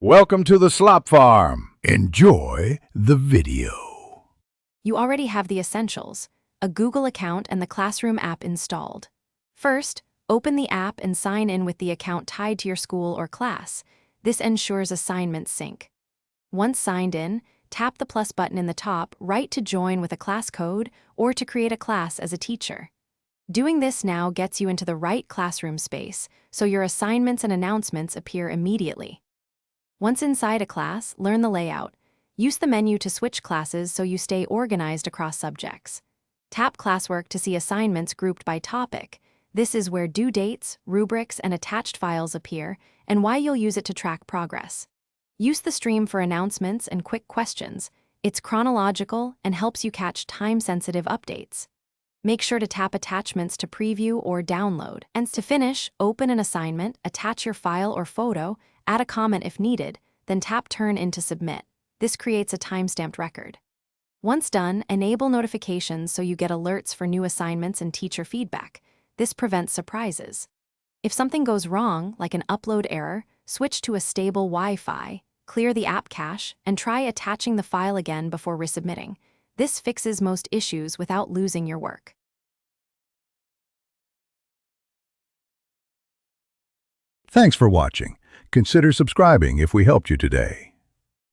Welcome to the Slop Farm. Enjoy the video. You already have the essentials, a Google account and the Classroom app installed. First, open the app and sign in with the account tied to your school or class. This ensures assignments sync. Once signed in, tap the plus button in the top right to join with a class code or to create a class as a teacher. Doing this now gets you into the right classroom space, so your assignments and announcements appear immediately. Once inside a class, learn the layout. Use the menu to switch classes so you stay organized across subjects. Tap Classwork to see assignments grouped by topic. This is where due dates, rubrics, and attached files appear, and why you'll use it to track progress. Use the stream for announcements and quick questions. It's chronological and helps you catch time-sensitive updates. Make sure to tap Attachments to preview or download. And to finish, open an assignment, attach your file or photo, add a comment if needed, then tap Turn in to submit. This creates a time-stamped record. Once done, enable notifications so you get alerts for new assignments and teacher feedback. This prevents surprises. If something goes wrong, like an upload error, switch to a stable Wi-Fi, clear the app cache, and try attaching the file again before resubmitting. This fixes most issues without losing your work. Thanks for watching. Consider subscribing if we helped you today.